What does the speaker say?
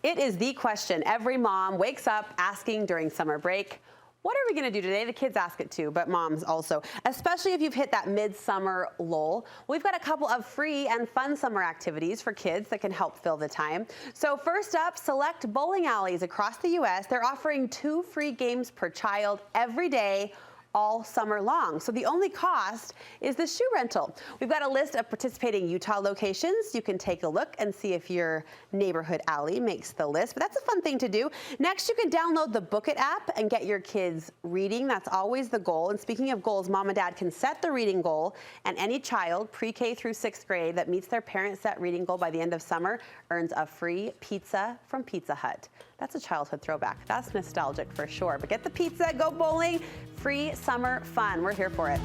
It is the question every mom wakes up asking during summer break. What are we going to do today? The kids ask it too, but moms also, especially if you've hit that midsummer lull. We've got a couple of free and fun summer activities for kids that can help fill the time. So first up, select bowling alleys across the U.S. They're offering 2 free games per child every day, all summer long. So the only cost is the shoe rental. We've got a list of participating Utah locations. You can take a look and see if your neighborhood alley makes the list, but that's a fun thing to do. Next, you can download the Book It app and get your kids reading. That's always the goal. And speaking of goals, mom and dad can set the reading goal, and any child pre-K through 6th grade that meets their parent set reading goal by the end of summer earns a free pizza from Pizza Hut. That's a childhood throwback. That's nostalgic for sure. But get the pizza, go bowling, free summer fun. We're here for it.